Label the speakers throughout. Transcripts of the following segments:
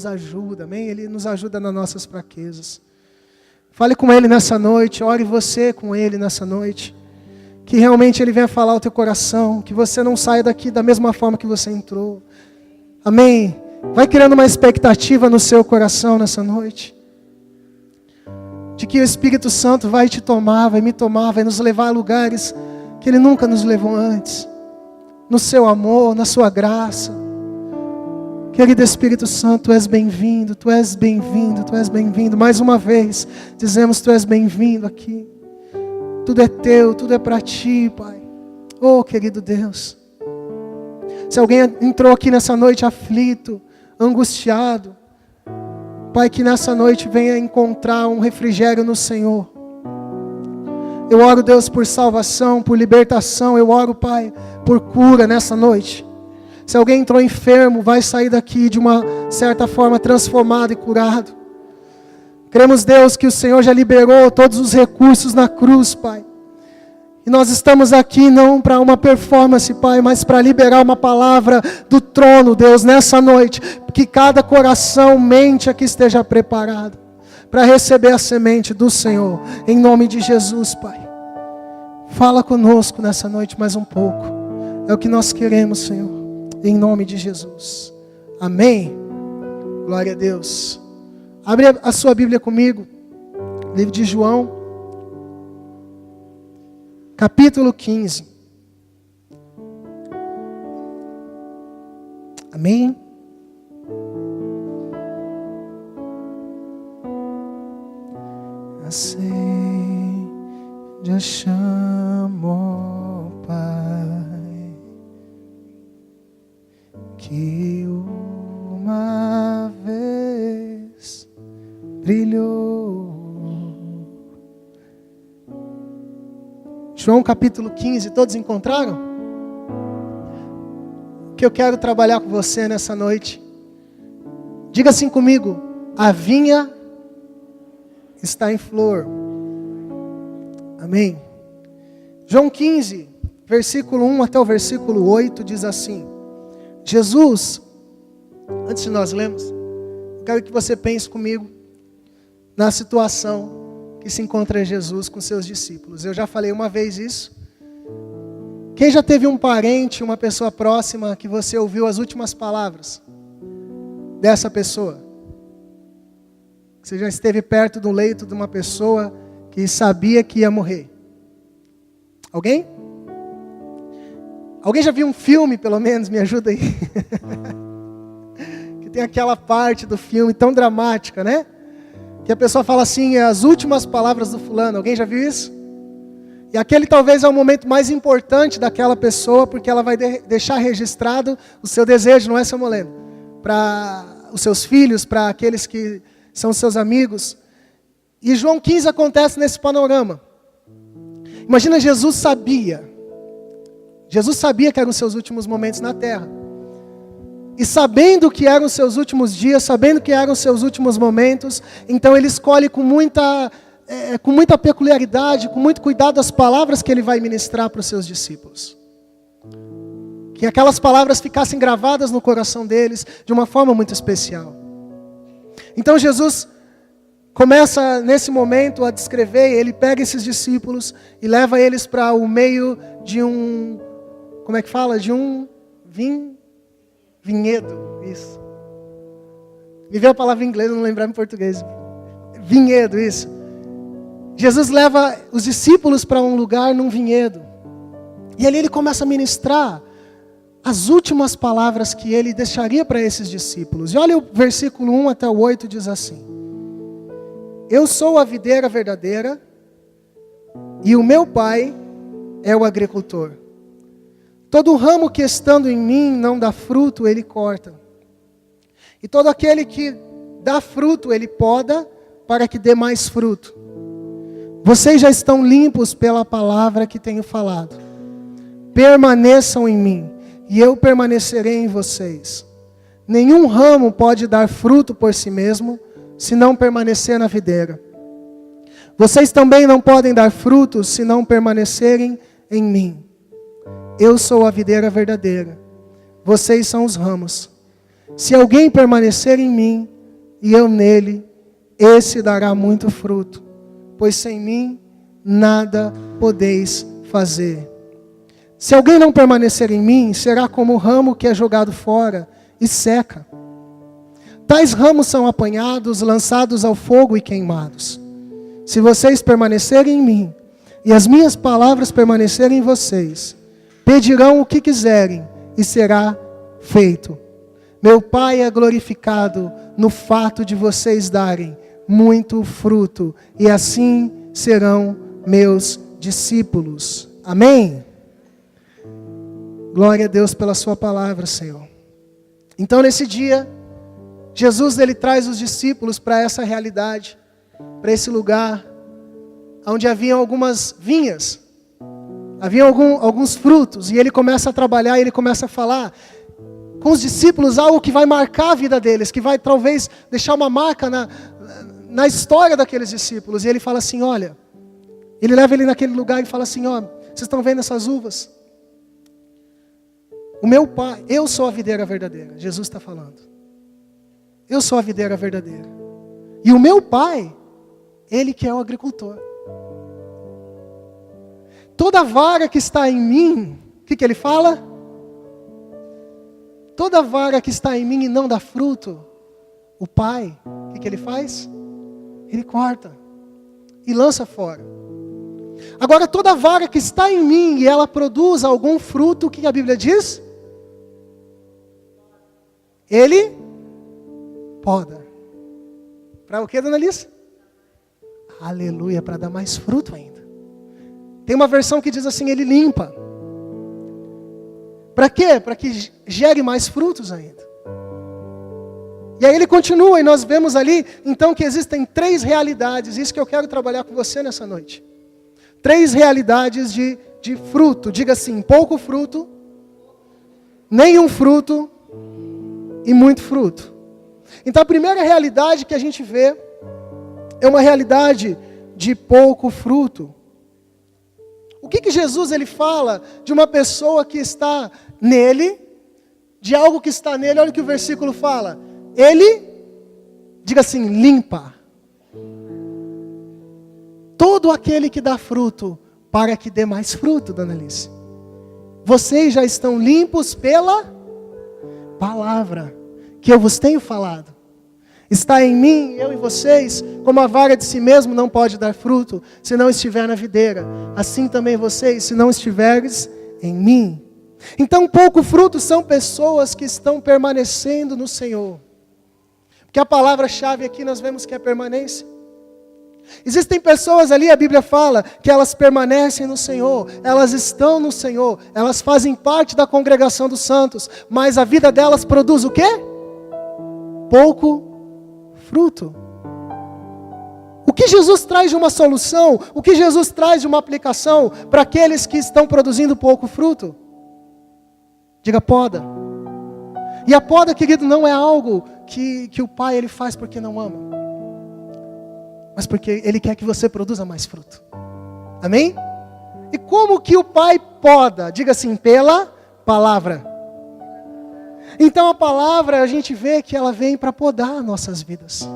Speaker 1: nos ajuda, amém? Ele nos ajuda nas nossas fraquezas. Fale com Ele nessa noite, ore você com Ele nessa noite. Que realmente Ele venha falar ao teu coração, que você não saia daqui da mesma forma que você entrou. Amém? Vai criando uma expectativa no seu coração nessa noite. De que o Espírito Santo vai te tomar, vai me tomar, vai nos levar a lugares que Ele nunca nos levou antes. No seu amor, na sua graça. Querido Espírito Santo, Tu és bem-vindo, Tu és bem-vindo, Tu és bem-vindo. Mais uma vez, dizemos, Tu és bem-vindo aqui. Tudo é Teu, tudo é para Ti, Pai. Oh, querido Deus. Se alguém entrou aqui nessa noite aflito, angustiado, Pai, que nessa noite venha encontrar um refrigério no Senhor. Eu oro, Deus, por salvação, por libertação. Eu oro, Pai, por cura nessa noite. Se alguém entrou enfermo, vai sair daqui de uma certa forma transformado e curado. Cremos, Deus, que o Senhor já liberou todos os recursos na cruz, Pai. E nós estamos aqui não para uma performance, Pai, mas para liberar uma palavra do trono, Deus, nessa noite. Que cada coração, mente aqui esteja preparado para receber a semente do Senhor. Em nome de Jesus, Pai. Fala conosco nessa noite mais um pouco. É o que nós queremos, Senhor. Em nome de Jesus. Amém. Glória a Deus. Abre a sua Bíblia comigo. Livro de João. Capítulo 15. Amém. Acende a chama, ó Pai, que uma vez brilhou. João capítulo 15, todos encontraram? O que eu quero trabalhar com você nessa noite? Diga assim comigo: a vinha está em flor. Amém. João 15, versículo 1 até o versículo 8 diz assim: Jesus, antes de nós lermos, eu quero que você pense comigo na situação que se encontra Jesus com seus discípulos. Eu já falei uma vez isso. Quem já teve um parente, uma pessoa próxima, que você ouviu as últimas palavras dessa pessoa? Você já esteve perto do leito de uma pessoa que sabia que ia morrer? Alguém? Alguém já viu um filme, pelo menos? Me ajuda aí. Que tem aquela parte do filme tão dramática, né? Que a pessoa fala assim, as últimas palavras do fulano. Alguém já viu isso? E aquele talvez é o momento mais importante daquela pessoa, porque ela vai deixar registrado o seu desejo, não é, seu Moleno? Para os seus filhos, para aqueles que são seus amigos. E João 15 acontece nesse panorama. Imagina, Jesus sabia que eram os seus últimos momentos na terra. E sabendo que eram os seus últimos dias, sabendo que eram os seus últimos momentos, então ele escolhe com muita peculiaridade, com muito cuidado as palavras que ele vai ministrar para os seus discípulos. Que aquelas palavras ficassem gravadas no coração deles de uma forma muito especial. Então Jesus começa nesse momento a descrever, ele pega esses discípulos e leva eles para o meio de um, como é que fala? De um vinhedo, isso. Me veio a palavra em inglês, não lembrar em português. Vinhedo, isso. Jesus leva os discípulos para um lugar, num vinhedo. E ali ele começa a ministrar as últimas palavras que ele deixaria para esses discípulos. E olha o versículo 1 até o 8, diz assim: Eu sou a videira verdadeira, e o meu Pai é o agricultor. Todo ramo que estando em mim não dá fruto, ele corta. E todo aquele que dá fruto, ele poda, para que dê mais fruto. Vocês já estão limpos pela palavra que tenho falado. Permaneçam em mim, e eu permanecerei em vocês. Nenhum ramo pode dar fruto por si mesmo, se não permanecer na videira. Vocês também não podem dar frutos, se não permanecerem em mim. Eu sou a videira verdadeira. Vocês são os ramos. Se alguém permanecer em mim e eu nele, esse dará muito fruto, pois sem mim nada podeis fazer. Se alguém não permanecer em mim, será como o ramo que é jogado fora e seca. Tais ramos são apanhados, lançados ao fogo e queimados. Se vocês permanecerem em mim, e as minhas palavras permanecerem em vocês, pedirão o que quiserem, e será feito. Meu Pai é glorificado no fato de vocês darem muito fruto, e assim serão meus discípulos. Amém? Glória a Deus pela sua palavra, Senhor. Então, nesse dia, Jesus ele traz os discípulos para essa realidade, para esse lugar, onde haviam algumas vinhas, haviam alguns frutos, e ele começa a trabalhar, e ele começa a falar com os discípulos algo que vai marcar a vida deles, que vai talvez deixar uma marca na história daqueles discípulos. E ele fala assim, olha, ele leva ele naquele lugar e fala assim, ó, vocês estão vendo essas uvas? O meu Pai, eu sou a videira verdadeira, Jesus está falando. Eu sou a videira verdadeira. E o meu Pai, Ele que é o agricultor. Toda vara que está em mim, o que Ele fala? Toda vara que está em mim e não dá fruto, o Pai, o que Ele faz? Ele corta e lança fora. Agora, toda vara que está em mim e ela produz algum fruto, o que a Bíblia diz? Ele poda. Para o que, dona Alice? Aleluia, para dar mais fruto ainda. Tem uma versão que diz assim, ele limpa. Para quê? Para que gere mais frutos ainda. E aí ele continua, e nós vemos ali, então, que existem 3 realidades, isso que eu quero trabalhar com você nessa noite. 3 realidades de fruto, diga assim, pouco fruto, nenhum fruto e muito fruto. Então a primeira realidade que a gente vê é uma realidade de pouco fruto. O que Jesus ele fala de uma pessoa que está nele, de algo que está nele? Olha o que o versículo fala. Ele, diga assim, limpa todo aquele que dá fruto, para que dê mais fruto, dona Alice. Vocês já estão limpos pela palavra que eu vos tenho falado. Está em mim, eu e vocês, como a vara de si mesmo não pode dar fruto, se não estiver na videira. Assim também vocês, se não estiveres em mim. Então, pouco fruto são pessoas que estão permanecendo no Senhor. Porque a palavra-chave aqui nós vemos que é permanência. Existem pessoas ali, a Bíblia fala, que elas permanecem no Senhor, elas estão no Senhor, elas fazem parte da congregação dos santos, mas a vida delas produz o quê? Pouco fruto. O que Jesus traz de uma solução, o que Jesus traz de uma aplicação para aqueles que estão produzindo pouco fruto? Diga poda. E a poda, querido, não é algo que o Pai ele faz porque não ama, mas porque Ele quer que você produza mais fruto. Amém? E como que o Pai poda? Diga assim, pela palavra. Então a palavra, a gente vê que ela vem para podar nossas vidas.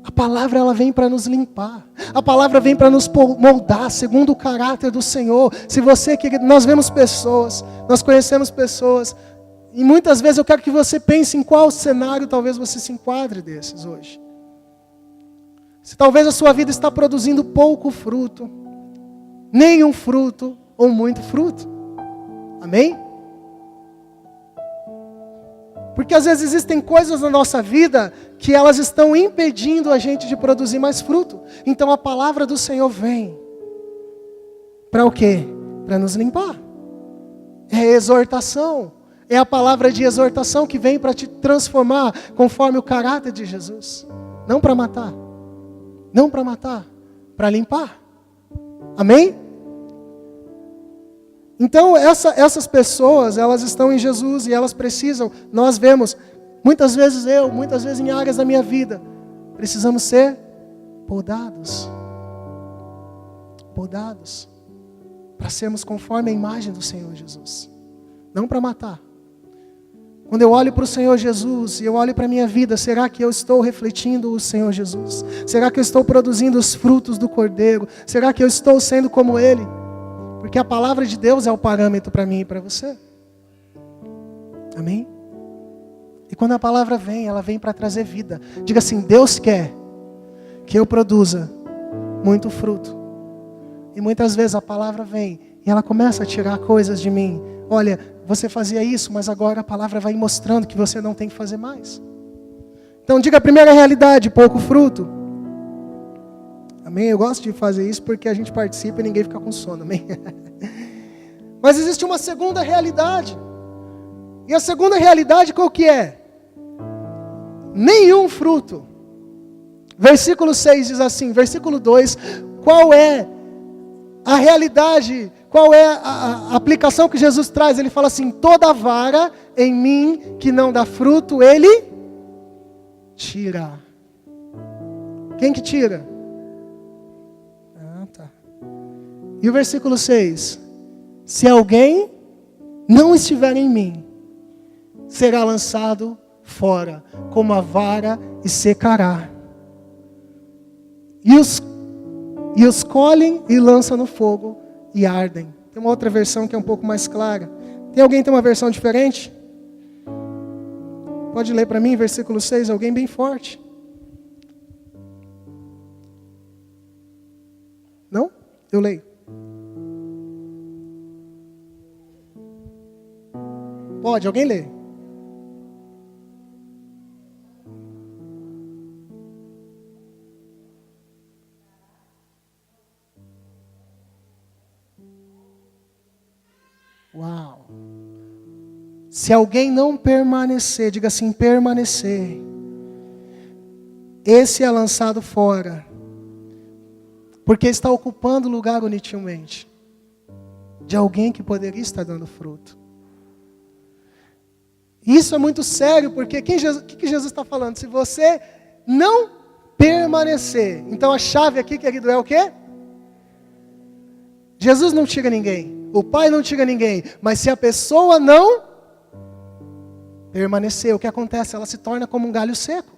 Speaker 1: A palavra, ela vem para nos limpar. A palavra vem para nos moldar segundo o caráter do Senhor. Se você, querido, nós vemos pessoas, nós conhecemos pessoas, e muitas vezes eu quero que você pense em qual cenário talvez você se enquadre desses hoje. Se talvez a sua vida está produzindo pouco fruto, nenhum fruto ou muito fruto. Amém? Porque às vezes existem coisas na nossa vida que elas estão impedindo a gente de produzir mais fruto. Então a palavra do Senhor vem. Para o quê? Para nos limpar. É exortação. É a palavra de exortação que vem para te transformar conforme o caráter de Jesus. Não para matar. Não para matar, para limpar. Amém? Então, essas pessoas, elas estão em Jesus e elas precisam, nós vemos, muitas vezes em áreas da minha vida, precisamos ser podados. Podados. Para sermos conforme a imagem do Senhor Jesus. Não para matar, Quando eu olho para o Senhor Jesus e eu olho para a minha vida, será que eu estou refletindo o Senhor Jesus? Será que eu estou produzindo os frutos do Cordeiro? Será que eu estou sendo como Ele? Porque a palavra de Deus é o parâmetro para mim e para você. Amém? E quando a palavra vem, ela vem para trazer vida. Diga assim, Deus quer que eu produza muito fruto. E muitas vezes a palavra vem e ela começa a tirar coisas de mim. Olha, você fazia isso, mas agora a palavra vai mostrando que você não tem que fazer mais. Então diga a primeira realidade, pouco fruto. Amém? Eu gosto de fazer isso porque a gente participa e ninguém fica com sono. Amém? Mas existe uma segunda realidade. E a segunda realidade qual que é? Nenhum fruto. Versículo 6 diz assim, versículo 2, qual é a realidade, qual é a aplicação que Jesus traz? Ele fala assim, toda vara em mim que não dá fruto, Ele tira. Quem que tira? Ah, tá. E o versículo 6, se alguém não estiver em mim, será lançado fora, como a vara e secará. E os colhem e lançam no fogo e ardem. Tem uma outra versão que é um pouco mais clara. Tem alguém que tem uma versão diferente? Pode ler para mim, versículo 6, alguém bem forte. Não? Eu leio. Pode, alguém lê. Uau! Se alguém não permanecer, diga assim, permanecer, esse é lançado fora, porque está ocupando lugar inutilmente de alguém que poderia estar dando fruto. Isso é muito sério, porque o que Jesus está falando? Se você não permanecer, então a chave aqui, querido, é o quê? Jesus não tira ninguém, o Pai não tira ninguém, mas se a pessoa não permanecer, o que acontece? Ela se torna como um galho seco.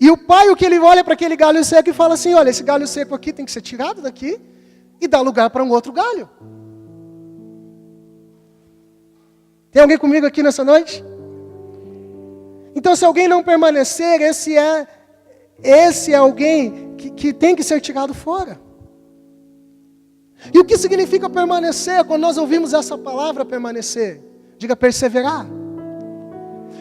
Speaker 1: E o Pai, o que ele olha para aquele galho seco e fala assim, olha, esse galho seco aqui tem que ser tirado daqui e dar lugar para um outro galho. Tem alguém comigo aqui nessa noite? Então, se alguém não permanecer, esse é alguém que tem que ser tirado fora. E o que significa permanecer? Quando nós ouvimos essa palavra permanecer, diga perseverar.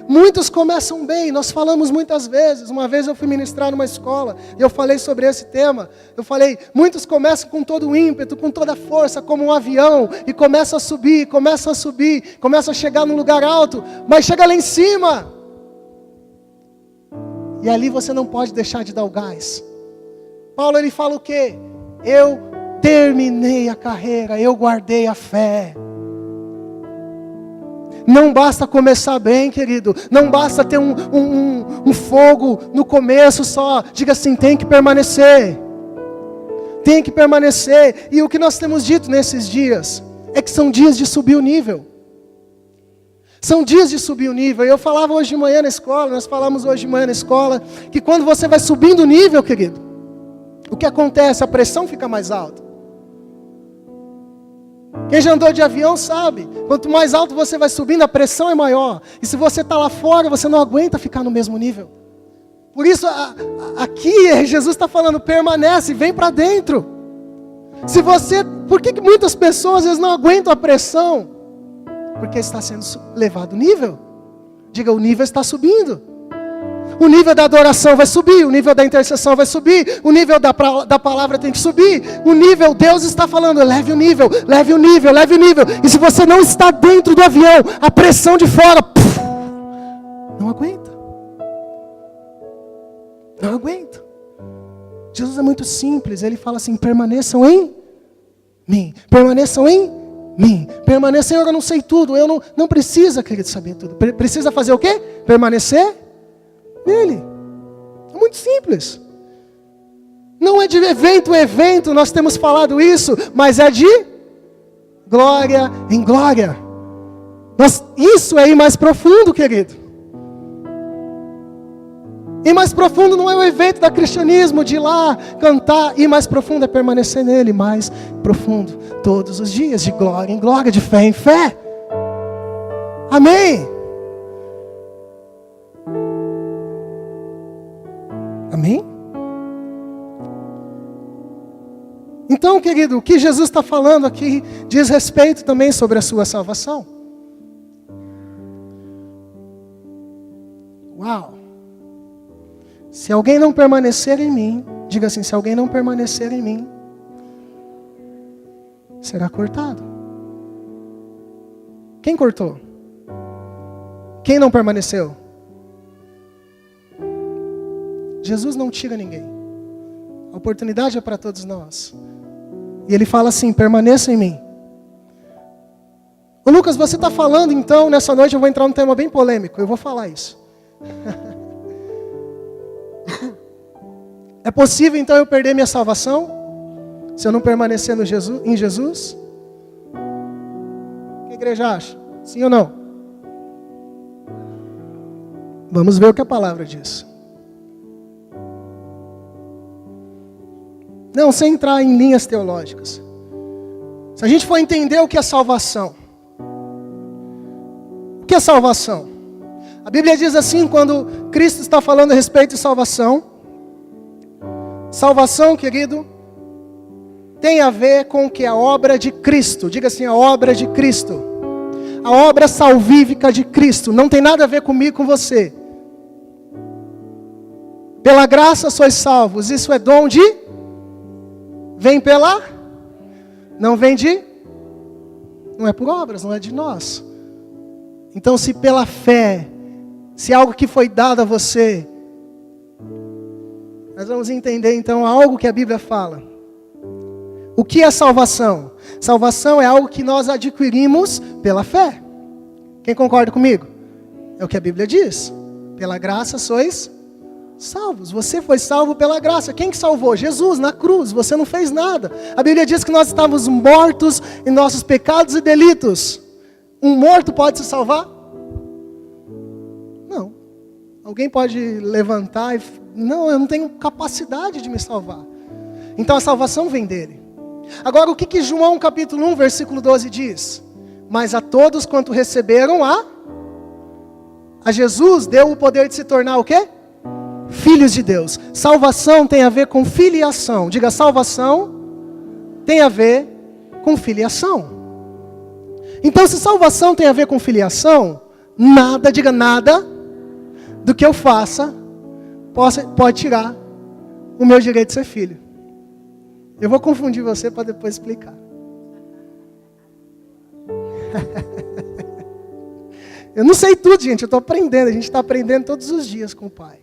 Speaker 1: Muitos começam bem, nós falamos muitas vezes. Uma vez eu fui ministrar numa escola e eu falei sobre esse tema. Eu falei, muitos começam com todo o ímpeto, com toda a força, como um avião, e começam a subir, começam a chegar num lugar alto, mas chega lá em cima. E ali você não pode deixar de dar o gás. Paulo, ele fala o quê? Eu terminei a carreira, eu guardei a fé. Não basta começar bem, querido. Não basta ter um fogo no começo só. Diga assim, tem que permanecer. Tem que permanecer. E o que nós temos dito nesses dias é que são dias de subir o nível. São dias de subir o nível. Eu falava hoje de manhã na escola, nós falamos hoje de manhã na escola, que quando você vai subindo o nível, querido, o que acontece? A pressão fica mais alta. Quem já andou de avião sabe, quanto mais alto você vai subindo, a pressão é maior. E se você está lá fora, você não aguenta ficar no mesmo nível. Por isso, aqui Jesus está falando, permanece, vem para dentro. Por que muitas pessoas às vezes não aguentam a pressão? Porque está sendo levado o nível. Diga, o nível está subindo. O nível da adoração vai subir, o nível da intercessão vai subir, o nível da palavra tem que subir, o nível, Deus está falando, leve o nível, leve o nível, leve o nível. E se você não está dentro do avião, a pressão de fora, não aguenta. Não aguenta. Jesus é muito simples, ele fala assim, permaneçam em mim, permaneçam em mim, permaneçam, Senhor, eu não sei tudo, eu não precisa, querido, saber tudo. Precisa fazer o quê? Permanecer nele. É muito simples. Não é de evento em evento, nós temos falado isso, mas é de glória em glória. Isso é ir mais profundo, querido. Ir mais profundo não é o evento da cristianismo, de ir lá cantar. Ir mais profundo é permanecer nele mais profundo. Todos os dias, de glória em glória, de fé em fé. Amém? Amém? Então, querido, o que Jesus está falando aqui diz respeito também sobre a sua salvação. Uau! Se alguém não permanecer em mim, diga assim, se alguém não permanecer em mim, será cortado. Quem cortou? Quem não permaneceu? Jesus não tira ninguém. A oportunidade é para todos nós. E ele fala assim, permaneça em mim. Ô Lucas, você está falando então, nessa noite eu vou entrar num tema bem polêmico, eu vou falar isso. É possível então eu perder minha salvação? Se eu não permanecer em Jesus? O que a igreja acha? Sim ou não? Vamos ver o que a palavra diz. Não, sem entrar em linhas teológicas. Se a gente for entender o que é salvação. O que é salvação? A Bíblia diz assim, quando Cristo está falando a respeito de salvação. Salvação, querido, tem a ver com o que é a obra de Cristo. Diga assim, a obra de Cristo. A obra salvífica de Cristo. Não tem nada a ver comigo e com você. Pela graça sois salvos. Isso é dom de... Vem pela... Não vem de... Não é por obras, não é de nós. Então, se pela fé, se algo que foi dado a você... Nós vamos entender então algo que a Bíblia fala. O que é salvação? Salvação é algo que nós adquirimos pela fé. Quem concorda comigo? É o que a Bíblia diz. Pela graça sois salvos. Você foi salvo pela graça. Quem que salvou? Jesus na cruz. Você não fez nada. A Bíblia diz que nós estávamos mortos em nossos pecados e delitos. Um morto pode se salvar? Não. Alguém pode levantar e... Não, eu não tenho capacidade de me salvar. Então a salvação vem dele. Agora o que João capítulo 1, versículo 12 diz? Mas a todos quanto receberam a Jesus deu o poder de se tornar o quê? Filhos de Deus. Salvação tem a ver com filiação. Diga, salvação tem a ver com filiação. Então se salvação tem a ver com filiação, nada, diga nada, do que eu faça pode tirar o meu direito de ser filho. Eu vou confundir você para depois explicar. Eu não sei tudo, gente. Eu estou aprendendo. A gente está aprendendo todos os dias com o Pai.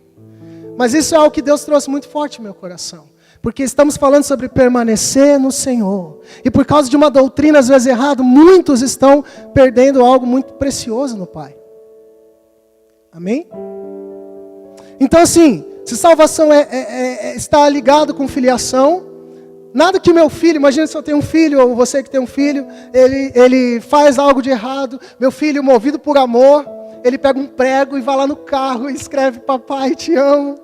Speaker 1: Mas isso é algo que Deus trouxe muito forte no meu coração. Porque estamos falando sobre permanecer no Senhor. E por causa de uma doutrina às vezes errada, muitos estão perdendo algo muito precioso no Pai. Amém? Então assim, se salvação está ligado com filiação, nada que o meu filho, imagina se eu tenho um filho, ou você que tem um filho, ele faz algo de errado, meu filho movido por amor, ele pega um prego e vai lá no carro e escreve, papai, te amo.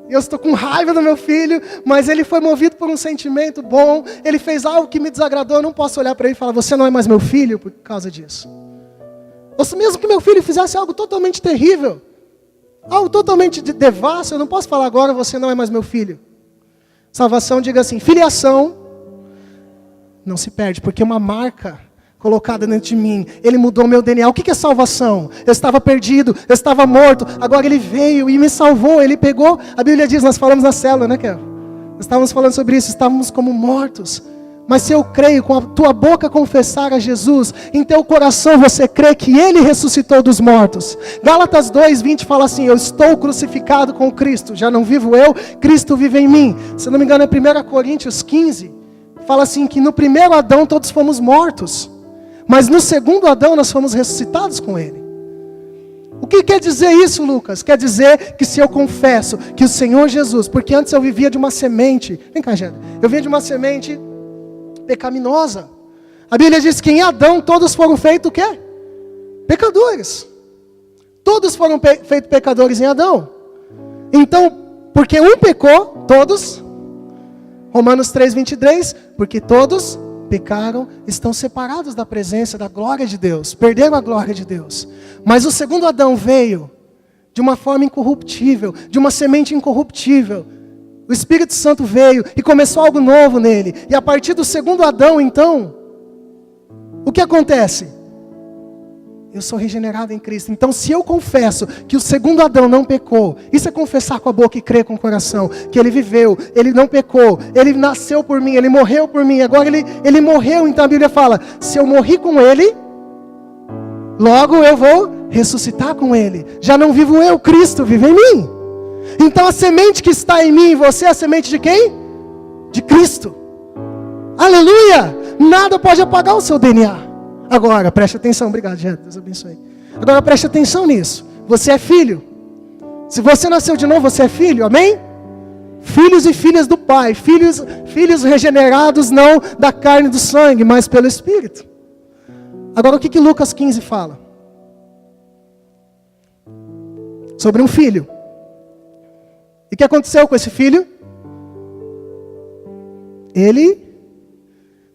Speaker 1: Eu estou com raiva do meu filho, mas ele foi movido por um sentimento bom, ele fez algo que me desagradou, eu não posso olhar para ele e falar, você não é mais meu filho por causa disso. Ou se mesmo que meu filho fizesse algo totalmente terrível, algo totalmente devasso, eu não posso falar agora, você não é mais meu filho. Salvação, diga assim, filiação não se perde, porque é uma marca colocada dentro de mim. Ele mudou meu DNA. O que é salvação? Eu estava perdido, eu estava morto, agora ele veio e me salvou, ele pegou, a Bíblia diz, nós falamos na célula, né, Kevin? Nós estávamos falando sobre isso, estávamos como mortos. Mas se eu creio, com a tua boca confessar a Jesus, em teu coração você crê que Ele ressuscitou dos mortos. Gálatas 2:20 fala assim, eu estou crucificado com Cristo, já não vivo eu, Cristo vive em mim. Se não me engano é 1 Coríntios 15, fala assim que no primeiro Adão todos fomos mortos, mas no segundo Adão nós fomos ressuscitados com Ele. O que quer dizer isso, Lucas? Quer dizer que se eu confesso que o Senhor Jesus, porque antes eu vivia de uma semente, vem cá, Gênesis, eu vivia de uma semente pecaminosa. A Bíblia diz que em Adão todos foram feitos o quê? Pecadores. Todos foram feitos pecadores em Adão. Então, porque um pecou, todos, Romanos 3:23, porque todos pecaram, estão separados da presença, da glória de Deus, perderam a glória de Deus. Mas o segundo Adão veio de uma forma incorruptível, de uma semente incorruptível. O Espírito Santo veio e começou algo novo nele. E a partir do segundo Adão, então, o que acontece? Eu sou regenerado em Cristo. Então, se eu confesso que o segundo Adão não pecou, isso é confessar com a boca e crer com o coração, que ele viveu, ele não pecou, ele nasceu por mim, ele morreu por mim, agora ele morreu. Então a Bíblia fala, se eu morri com ele, logo eu vou ressuscitar com ele. Já não vivo eu, Cristo vive em mim. Então a semente que está em mim e você é a semente de quem? De Cristo. Aleluia! Nada pode apagar o seu DNA. Agora, preste atenção, obrigado, Jean, Deus abençoe. Agora preste atenção nisso, você é filho. Se você nasceu de novo, você é filho, amém? Filhos e filhas do Pai, filhos regenerados não da carne e do sangue, mas pelo Espírito. Agora o que Lucas 15 fala? Sobre um filho. E o que aconteceu com esse filho? Ele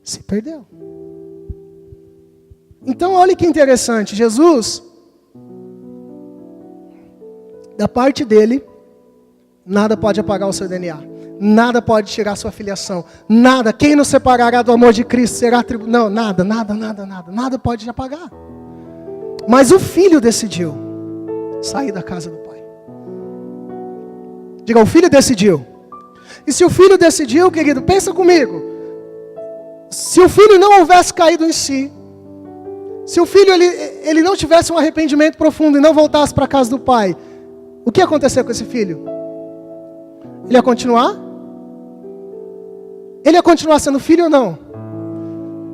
Speaker 1: se perdeu. Então olha que interessante, Jesus, da parte dele, nada pode apagar o seu DNA, nada pode tirar sua filiação, nada, quem nos separará do amor de Cristo será não, nada pode apagar. Mas o filho decidiu sair da casa do pai. Diga, o filho decidiu. E se o filho decidiu, querido, pensa comigo, se o filho não houvesse caído em si, se o filho ele não tivesse um arrependimento profundo e não voltasse para a casa do pai, o que ia acontecer com esse filho? Ele ia continuar? Ele ia continuar sendo filho ou não?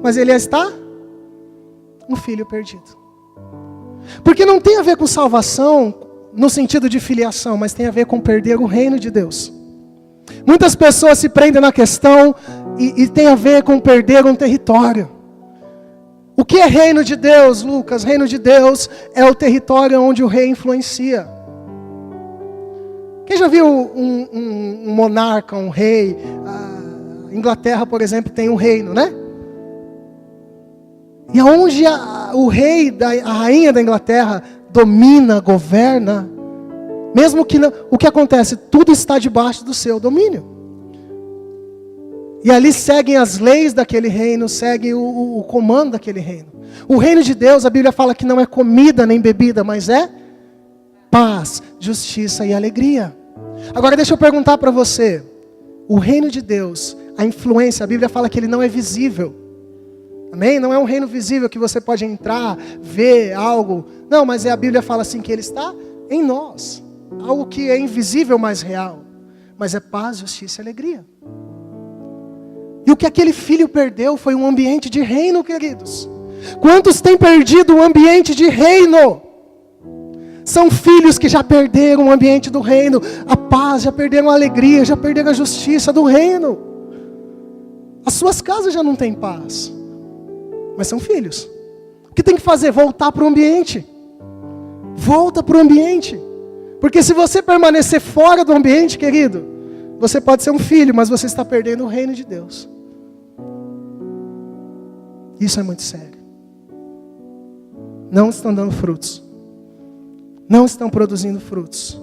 Speaker 1: Mas ele ia estar um filho perdido. Porque não tem a ver com salvação no sentido de filiação, mas tem a ver com perder o reino de Deus. Muitas pessoas se prendem na questão e tem a ver com perder um território. O que é reino de Deus, Lucas? Reino de Deus é o território onde o rei influencia. Quem já viu um monarca, um rei? A Inglaterra, por exemplo, tem um reino, né? E aonde o rei, a rainha da Inglaterra domina, governa, mesmo que não, o que acontece? Tudo está debaixo do seu domínio. E ali seguem as leis daquele reino, seguem o comando daquele reino. O reino de Deus, a Bíblia fala que não é comida nem bebida, mas é paz, justiça e alegria. Agora deixa eu perguntar para você. O reino de Deus, a influência, a Bíblia fala que ele não é visível. Amém? Não é um reino visível que você pode entrar, ver algo. Não, mas a Bíblia fala assim que ele está em nós. Algo que é invisível, mas real. Mas é paz, justiça e alegria. E o que aquele filho perdeu foi um ambiente de reino, queridos. Quantos têm perdido o ambiente de reino? São filhos que já perderam o ambiente do reino, a paz, já perderam a alegria, já perderam a justiça do reino. As suas casas já não têm paz, mas são filhos. O que tem que fazer? Voltar para o ambiente. Volta para o ambiente. Porque se você permanecer fora do ambiente, querido, você pode ser um filho, mas você está perdendo o reino de Deus. Isso é muito sério. Não estão dando frutos. Não estão produzindo frutos.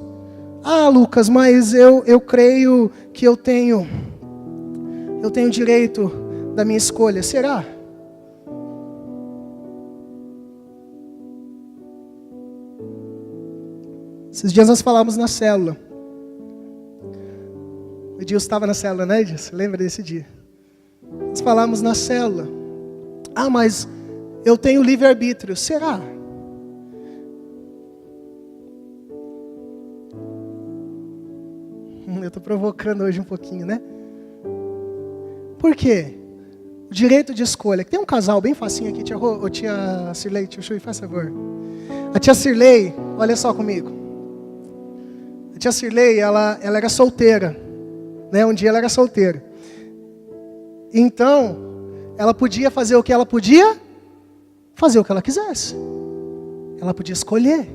Speaker 1: Ah, Lucas, mas eu creio que eu tenho direito da minha escolha. Será? Esses dias nós falamos na célula. O Edilson estava na célula, né, Edilson? Lembra desse dia? Nós falamos na célula. Ah, mas eu tenho livre-arbítrio. Será? Eu estou provocando hoje um pouquinho, né? Por quê? O direito de escolha. Tem um casal bem facinho aqui, tia Cirlei, tia Chui, faz favor. A tia Cirlei, olha só comigo. A tia Cirlei, ela era solteira. Né? Um dia ela era solteira. Então, ela podia fazer o que ela podia? Fazer o que ela quisesse. ela podia escolher.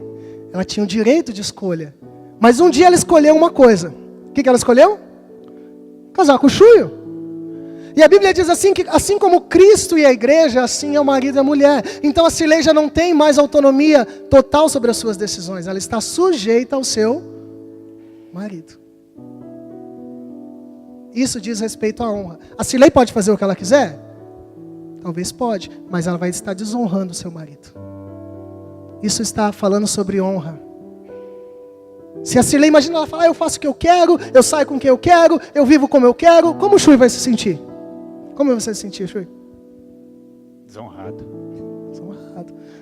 Speaker 1: Ela tinha o direito de escolha. Mas um dia ela escolheu uma coisa. O que ela escolheu? Casar com o chuio. E a Bíblia diz assim, que assim como Cristo e a igreja, assim é o marido e a mulher. Então a Cirlei já não tem mais autonomia total sobre as suas decisões. Ela está sujeita ao seu marido. Isso diz respeito à honra. A Cirlei pode fazer o que ela quiser? Talvez pode, mas ela vai estar desonrando o seu marido. Isso está falando sobre honra. Se a Cirlei, imagina ela falar, eu faço o que eu quero, eu saio com quem eu quero, eu vivo como eu quero, como o Chui vai se sentir? Como você se sentir, Chui?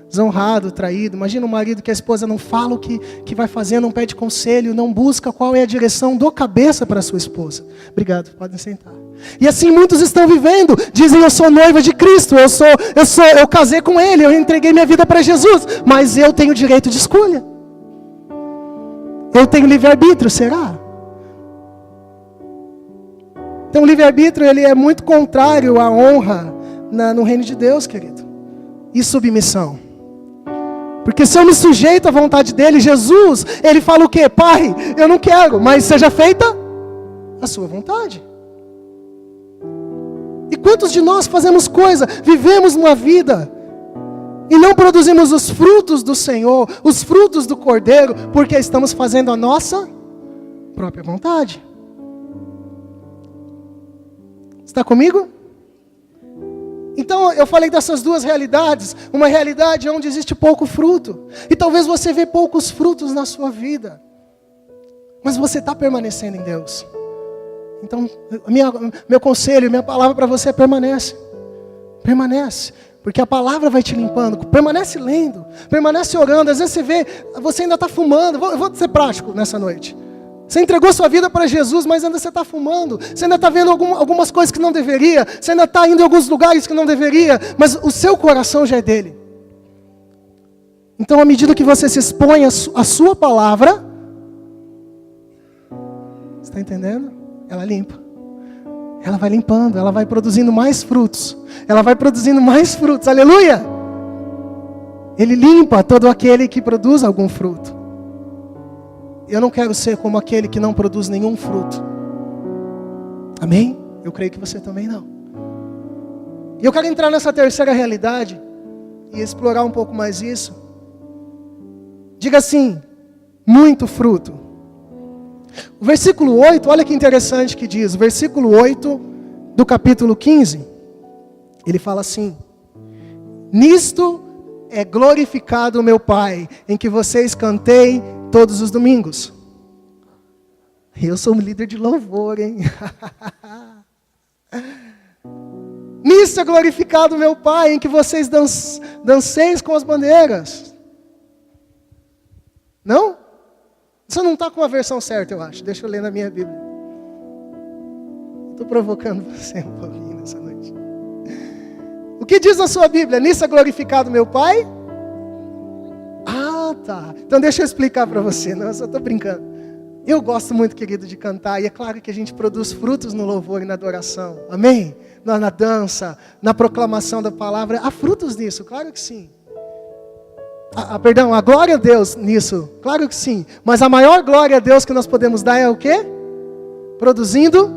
Speaker 1: Desonrado, traído. Imagina um marido que a esposa não fala o que vai fazer, não pede conselho, não busca qual é a direção do cabeça para a sua esposa. Obrigado, podem sentar. E assim muitos estão vivendo, dizem eu sou noiva de Cristo, eu casei com Ele, eu entreguei minha vida para Jesus, mas eu tenho direito de escolha. Eu tenho livre-arbítrio, será? Então o livre-arbítrio ele é muito contrário à honra no reino de Deus, querido. E submissão. Porque se eu me sujeito à vontade dele, Jesus, ele fala o quê? Pai, eu não quero, mas seja feita a sua vontade. E quantos de nós fazemos coisa, vivemos uma vida e não produzimos os frutos do Senhor, os frutos do Cordeiro, porque estamos fazendo a nossa própria vontade? Está comigo? Então eu falei dessas duas realidades, uma realidade onde existe pouco fruto, e talvez você vê poucos frutos na sua vida, mas você está permanecendo em Deus. Então meu conselho, minha palavra para você é permanece, porque a palavra vai te limpando, permanece lendo, permanece orando. Às vezes você vê, você ainda está fumando, eu vou ser prático nessa noite. Você entregou sua vida para Jesus, mas ainda você está fumando. Você ainda está vendo algumas coisas que não deveria. Você ainda está indo em alguns lugares que não deveria. Mas o seu coração já é dele. Então, à medida que você se expõe à sua palavra, você está entendendo? Ela limpa. Ela vai limpando, ela vai produzindo mais frutos. Ela vai produzindo mais frutos. Aleluia! Ele limpa todo aquele que produz algum fruto. Eu não quero ser como aquele que não produz nenhum fruto. Amém? Eu creio que você também não. E eu quero entrar nessa terceira realidade e explorar um pouco mais isso. Diga assim, muito fruto. O versículo 8, olha que interessante que diz. O versículo 8 do capítulo 15. Ele fala assim: nisto é glorificado o meu Pai, em que vocês canteiem todos os domingos. Eu sou um líder de louvor, hein? Nisso é glorificado meu Pai, em que vocês danceis com as bandeiras. Não? Você não está com a versão certa, eu acho. Deixa eu ler na minha Bíblia. Estou provocando você um pouquinho nessa noite. O que diz na sua Bíblia? Nisso é glorificado meu Pai? Tá. Então deixa eu explicar para você. Não, eu só estou brincando. Eu gosto muito, querido, de cantar. E é claro que a gente produz frutos no louvor e na adoração. Amém? Na dança, na proclamação da palavra. Há frutos nisso, claro que sim. Perdão, a glória a Deus nisso. Claro que sim. Mas a maior glória a Deus que nós podemos dar é o quê? Produzindo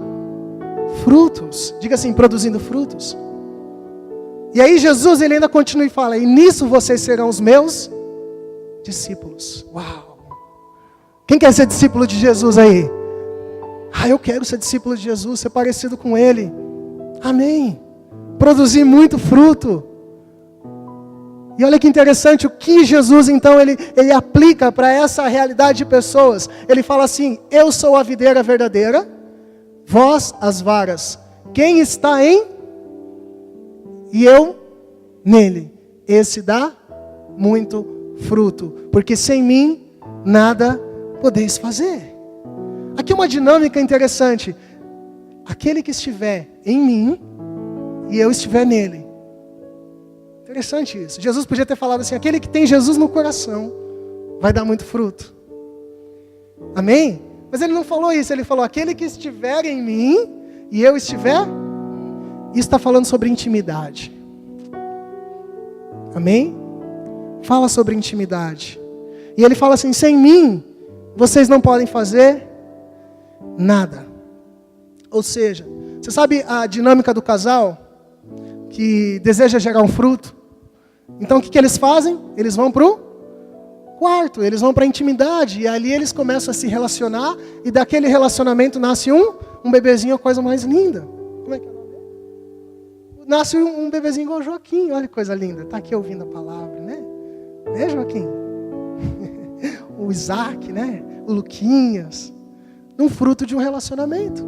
Speaker 1: frutos. Diga assim, produzindo frutos. E aí Jesus, ele ainda continua e fala: e nisso vocês serão os meus discípulos. Uau! Quem quer ser discípulo de Jesus aí? Eu quero ser discípulo de Jesus, ser parecido com Ele. Amém. Produzir muito fruto. E olha que interessante, o que Jesus então ele aplica para essa realidade de pessoas. Ele fala assim: eu sou a videira verdadeira, vós as varas. Quem está em? E eu nele. Esse dá muito fruto, porque sem mim nada podeis fazer. Aqui uma dinâmica interessante. Aquele que estiver em mim e eu estiver nele. Interessante isso. Jesus podia ter falado assim: aquele que tem Jesus no coração vai dar muito fruto. Amém? Mas ele não falou isso, ele falou: aquele que estiver em mim e eu estiver. Isso está falando sobre intimidade. Amém? fala sobre intimidade. E ele fala assim: sem mim, vocês não podem fazer nada. Ou seja, você sabe a dinâmica do casal que deseja gerar um fruto? Então o que eles fazem? Eles vão para o quarto, eles vão para a intimidade, e ali eles começam a se relacionar, e daquele relacionamento nasce um bebezinho, a coisa mais linda. Como é que é o nome dele? Nasce um bebezinho igual o Joaquim, olha que coisa linda, está aqui ouvindo a palavra, né? Né, Joaquim? O Isaac, né? O Luquinhas, um fruto de um relacionamento.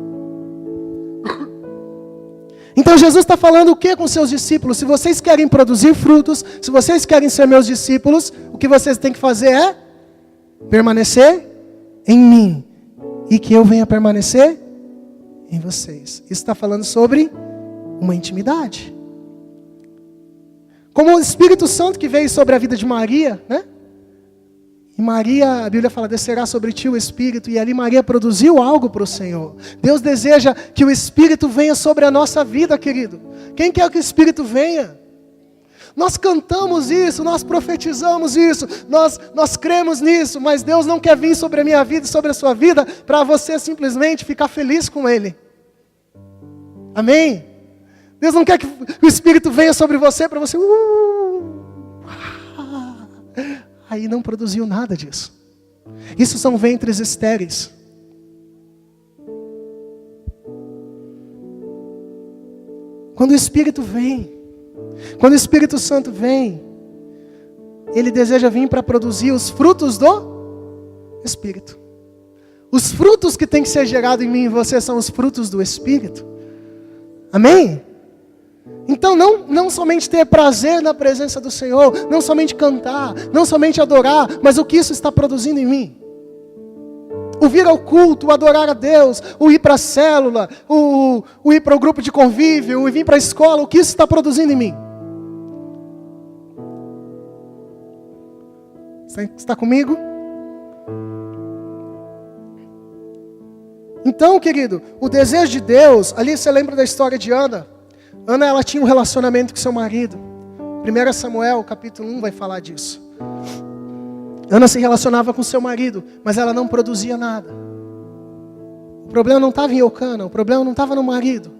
Speaker 1: Então Jesus está falando o que com seus discípulos? Se vocês querem produzir frutos, se vocês querem ser meus discípulos, o que vocês têm que fazer é permanecer em mim, e que eu venha permanecer em vocês. Isso está falando sobre uma intimidade. Como o Espírito Santo que veio sobre a vida de Maria, né? E Maria, a Bíblia fala, descerá sobre ti o Espírito, e ali Maria produziu algo para o Senhor. Deus deseja que o Espírito venha sobre a nossa vida, querido. Quem quer que o Espírito venha? Nós cantamos isso, nós profetizamos isso, nós cremos nisso, mas Deus não quer vir sobre a minha vida e sobre a sua vida para você simplesmente ficar feliz com Ele. Amém? Deus não quer que o Espírito venha sobre você para você... Aí não produziu nada disso. Isso são ventres estéreis. Quando o Espírito vem, quando o Espírito Santo vem, Ele deseja vir para produzir os frutos do Espírito. Os frutos que tem que ser gerado em mim e em você são os frutos do Espírito. Amém? Então não somente ter prazer na presença do Senhor, não somente cantar, não somente adorar, mas o que isso está produzindo em mim. O vir ao culto, o adorar a Deus, o ir para a célula, o ir para o grupo de convívio, o vir para a escola, o que isso está produzindo em mim. Você está comigo? Então, querido, o desejo de Deus, ali você lembra da história de Ana? Ana, ela tinha um relacionamento com seu marido. 1 Samuel, capítulo 1, vai falar disso. Ana se relacionava com seu marido, mas ela não produzia nada. O problema não estava em Eucana, o problema não estava no marido.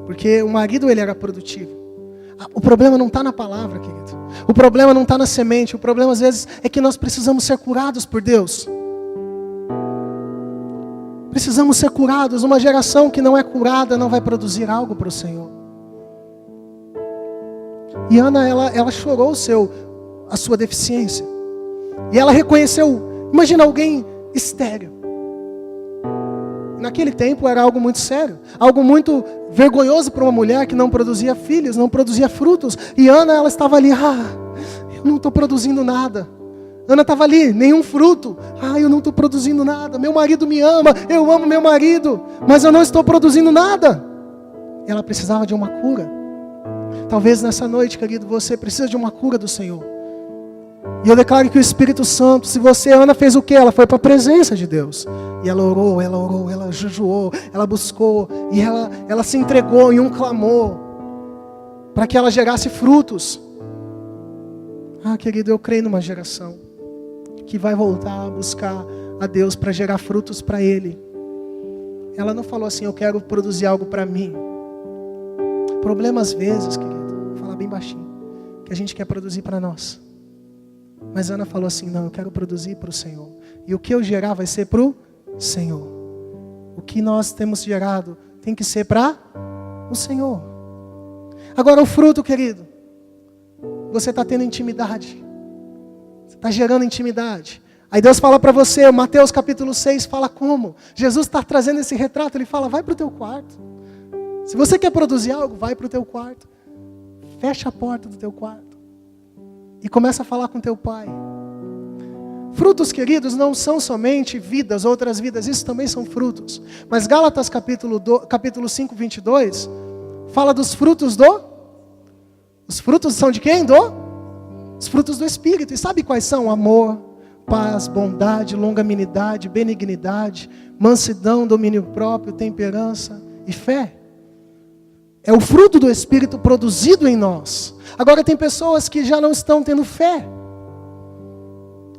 Speaker 1: Porque o marido, ele era produtivo. O problema não está na palavra, querido. O problema não está na semente. O problema, às vezes, é que nós precisamos ser curados por Deus. Precisamos ser curados. Uma geração que não é curada não vai produzir algo para o Senhor. E Ana, ela chorou a sua deficiência. E ela reconheceu, imagina alguém estéril. Naquele tempo era algo muito sério. Algo muito vergonhoso para uma mulher que não produzia filhos, não produzia frutos. E Ana, ela estava ali, eu não estou produzindo nada. Ana estava ali, nenhum fruto. Eu não estou produzindo nada. Meu marido me ama, eu amo meu marido, mas eu não estou produzindo nada. Ela precisava de uma cura. Talvez nessa noite, querido, você precisa de uma cura do Senhor. E eu declaro que o Espírito Santo, se você, Ana, fez o quê? Ela foi para a presença de Deus. E ela orou, ela jejuou, ela buscou, e ela se entregou em um clamor, para que ela gerasse frutos. Querido, eu creio numa geração que vai voltar a buscar a Deus para gerar frutos para Ele. Ela não falou assim, eu quero produzir algo para mim. O problema às vezes, querido, vou falar bem baixinho, que a gente quer produzir para nós. Mas Ana falou assim, não, eu quero produzir para o Senhor. E o que eu gerar vai ser para o Senhor. O que nós temos gerado tem que ser para o Senhor. Agora o fruto, querido, você está tendo intimidade. Você está gerando intimidade. Aí Deus fala para você, Mateus capítulo 6 fala como? Jesus está trazendo esse retrato, Ele fala, vai para o teu quarto. Se você quer produzir algo, vai para o teu quarto. Fecha a porta do teu quarto. E começa a falar com teu pai. Frutos, queridos, não são somente vidas, outras vidas, isso também são frutos. Mas Gálatas capítulo 5, 22, fala dos frutos Os frutos são de quem? Os frutos do Espírito. E sabe quais são? Amor, paz, bondade, longanimidade, benignidade, mansidão, domínio próprio, temperança e fé. É o fruto do Espírito produzido em nós. Agora tem pessoas que já não estão tendo fé.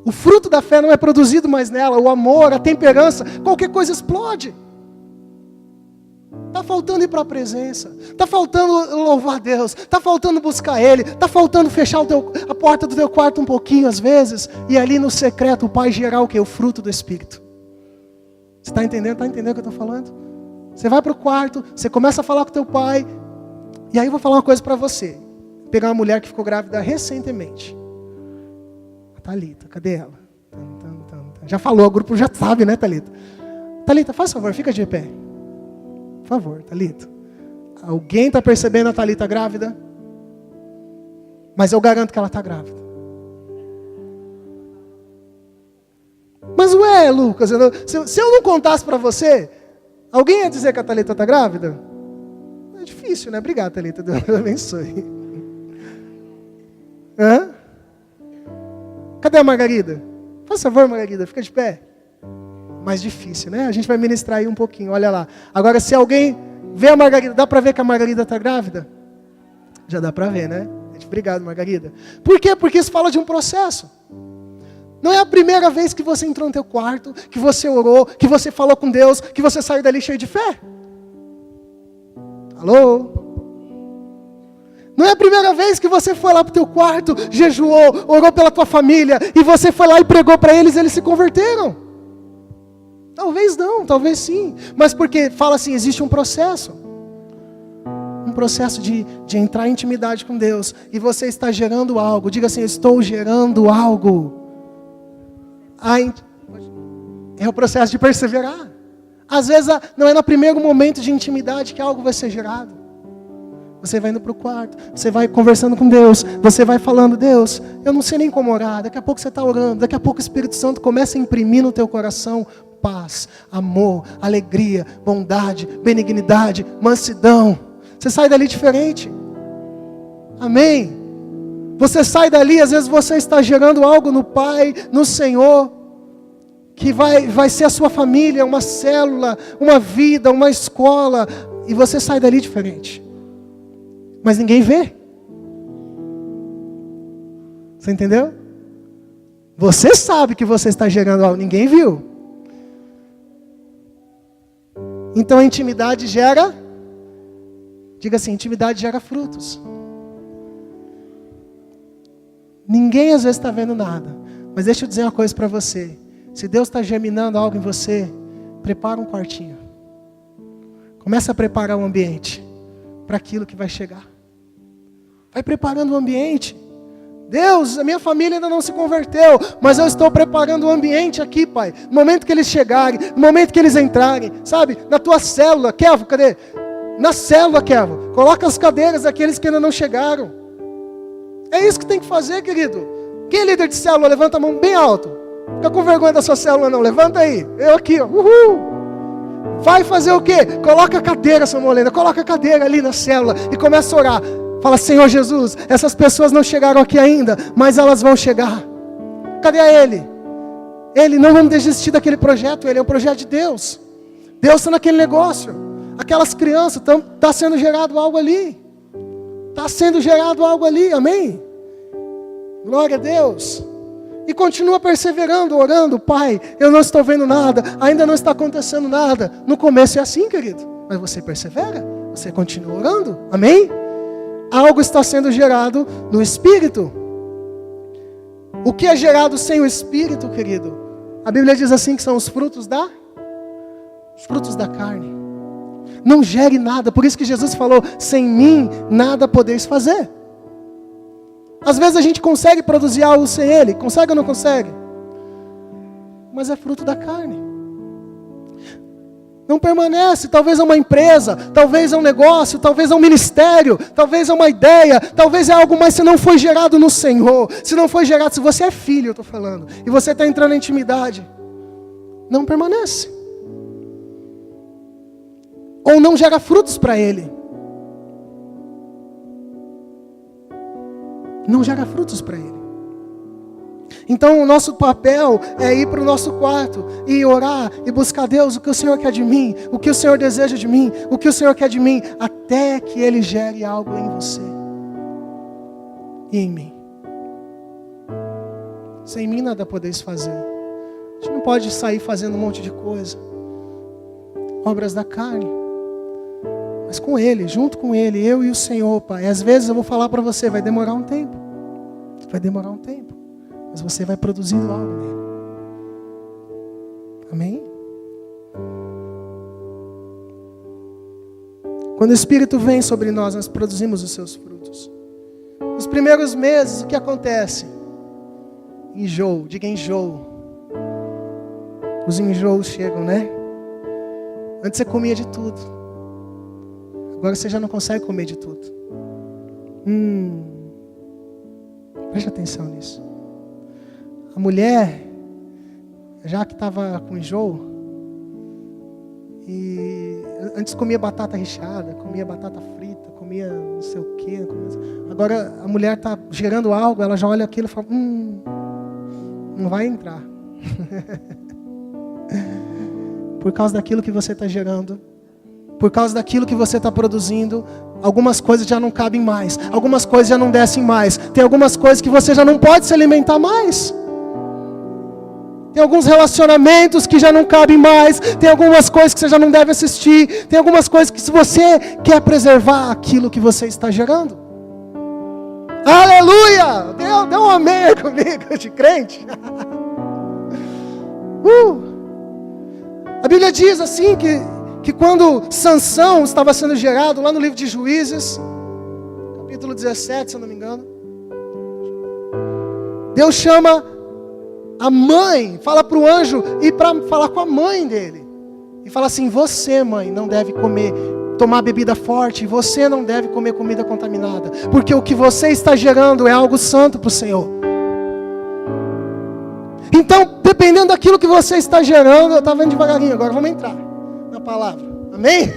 Speaker 1: O fruto da fé não é produzido mais nela. O amor, a temperança, qualquer coisa explode. Está faltando ir para a presença. Está faltando louvar a Deus. Está faltando buscar Ele. Está faltando fechar a porta do teu quarto um pouquinho às vezes. E ali no secreto o Pai gerar o quê? O fruto do Espírito. Você está entendendo? Está entendendo o que eu estou falando? Você vai para o quarto, você começa a falar com o teu pai. E aí eu vou falar uma coisa para você. Vou pegar uma mulher que ficou grávida recentemente. A Thalita, cadê ela? Já falou, o grupo já sabe, né, Thalita? Thalita, faz favor, fica de pé. Por favor, Thalita. Alguém está percebendo a Thalita grávida? Mas eu garanto que ela está grávida. Mas ué, Lucas, se eu não contasse para você, alguém ia dizer que a Thalita está grávida? É difícil, né? Obrigado, Thalita. Deus abençoe. Hã? Cadê a Margarida? Faz favor, Margarida, fica de pé. Mais difícil, né? A gente vai ministrar aí um pouquinho, olha lá. Agora, se alguém vê a Margarida, dá para ver que a Margarida está grávida? Já dá para ver, né? Obrigado, Margarida. Por quê? Porque isso fala de um processo. Não é a primeira vez que você entrou no teu quarto, que você orou, que você falou com Deus, que você saiu dali cheio de fé. Alô? Não é a primeira vez que você foi lá para o teu quarto, jejuou, orou pela tua família, e você foi lá e pregou para eles se converteram. Talvez não, talvez sim. Mas porque fala assim, existe um processo. Um processo de entrar em intimidade com Deus. E você está gerando algo. Diga assim, eu estou gerando algo. É o processo de perseverar. Às vezes não é no primeiro momento de intimidade que algo vai ser gerado. Você vai indo para o quarto, você vai conversando com Deus, você vai falando, Deus, eu não sei nem como orar, daqui a pouco você está orando, daqui a pouco o Espírito Santo começa a imprimir no teu coração paz, amor, alegria, bondade, benignidade, mansidão. Você sai dali diferente. Amém? Você sai dali, às vezes você está gerando algo no Pai, no Senhor, que vai ser a sua família, uma célula, uma vida, uma escola, e você sai dali diferente. Mas ninguém vê. Você entendeu? Você sabe que você está gerando algo, ninguém viu. Então a intimidade gera, diga assim, intimidade gera frutos. Ninguém às vezes está vendo nada. Mas deixa eu dizer uma coisa para você. Se Deus está germinando algo em você, prepara um quartinho. Começa a preparar um ambiente para aquilo que vai chegar. Vai preparando o ambiente. Deus, a minha família ainda não se converteu, mas eu estou preparando o ambiente aqui, Pai. No momento que eles chegarem, no momento que eles entrarem, sabe? Na tua célula, Kevo, cadê? Na célula, Kevo. Coloca as cadeiras daqueles que ainda não chegaram. É isso que tem que fazer, querido. Quem é líder de célula? Levanta a mão bem alto. Fica com vergonha da sua célula não, levanta aí. Eu aqui, ó. Uhul. Vai fazer o quê? Coloca a cadeira, sua molenda. Coloca a cadeira ali na célula e começa a orar. Fala, Senhor Jesus, essas pessoas não chegaram aqui ainda, mas elas vão chegar. Cadê ele? Ele, não vamos desistir daquele projeto, ele é um projeto de Deus. Deus está naquele negócio. Aquelas crianças, está sendo gerado algo ali. Está sendo gerado algo ali, amém? Glória a Deus. E continua perseverando, orando, Pai, eu não estou vendo nada, ainda não está acontecendo nada. No começo é assim, querido, mas você persevera, você continua orando, amém? Algo está sendo gerado no Espírito. O que é gerado sem o Espírito, querido? A Bíblia diz assim que são os frutos da carne. Não gere nada, por isso que Jesus falou, sem mim nada podeis fazer. Às vezes a gente consegue produzir algo sem Ele, consegue ou não consegue? Mas é fruto da carne. Não permanece, talvez é uma empresa, talvez é um negócio, talvez é um ministério, talvez é uma ideia, talvez é algo, mas se não foi gerado no Senhor, se não foi gerado, se você é filho, eu estou falando, e você está entrando em intimidade, não permanece. Ou não gera frutos para Ele. Não gera frutos para Ele. Então o nosso papel é ir para o nosso quarto e orar e buscar Deus, o que o Senhor quer de mim, o que o Senhor deseja de mim, o que o Senhor quer de mim, até que Ele gere algo em você e em mim. Sem mim nada podeis fazer. A gente não pode sair fazendo um monte de coisa. Obras da carne. Mas com Ele, junto com Ele, eu e o Senhor, Pai. E às vezes eu vou falar para você, vai demorar um tempo. Vai demorar um tempo. Mas você vai produzindo algo nele. Amém? Quando o Espírito vem sobre nós, nós produzimos os seus frutos. Nos primeiros meses, o que acontece? Enjoo, diga enjoo. Os enjoos chegam, né? Antes você comia de tudo. Agora você já não consegue comer de tudo. Preste atenção nisso. A mulher, já que estava com enjoo, e antes comia batata recheada, comia batata frita, comia não sei o quê. Agora a mulher está gerando algo, ela já olha aquilo e fala, não vai entrar. Por causa daquilo que você está gerando, por causa daquilo que você está produzindo, algumas coisas já não cabem mais, algumas coisas já não descem mais, tem algumas coisas que você já não pode se alimentar mais. Tem alguns relacionamentos que já não cabem mais, tem algumas coisas que você já não deve assistir, tem algumas coisas que se você quer preservar aquilo que você está gerando. Aleluia! Deu um amém comigo de crente. A Bíblia diz assim que quando Sansão estava sendo gerado, lá no livro de Juízes, capítulo 17, se eu não me engano, Deus chama a mãe, fala para o anjo ir para falar com a mãe dele. E fala assim, você, mãe, não deve tomar bebida forte, você não deve comer comida contaminada, porque o que você está gerando é algo santo para o Senhor. Então, dependendo daquilo que você está gerando, eu estava indo devagarinho, agora vamos entrar na palavra. Amém?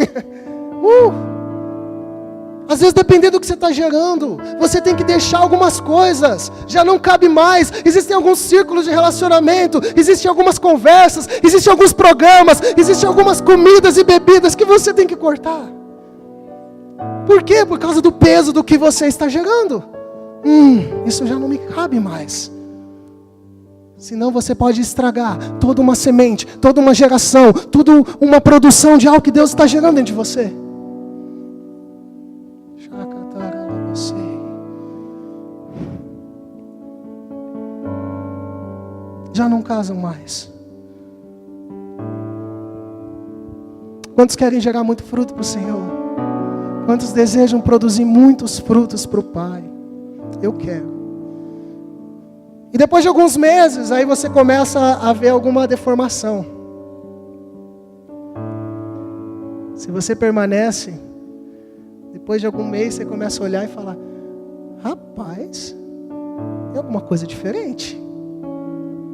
Speaker 1: Às vezes, dependendo do que você está gerando, você tem que deixar algumas coisas, já não cabe mais. Existem alguns círculos de relacionamento, existem algumas conversas, existem alguns programas, existem algumas comidas e bebidas que você tem que cortar. Por quê? Por causa do peso do que você está gerando. Isso já não me cabe mais. Senão você pode estragar toda uma semente, toda uma geração, toda uma produção de algo que Deus está gerando dentro de você. Já não casam mais. Quantos querem gerar muito fruto para o Senhor? Quantos desejam produzir muitos frutos para o Pai? Eu quero. E depois de alguns meses, aí você começa a ver alguma deformação. Se você permanece, depois de algum mês você começa a olhar e falar, rapaz, tem alguma coisa diferente.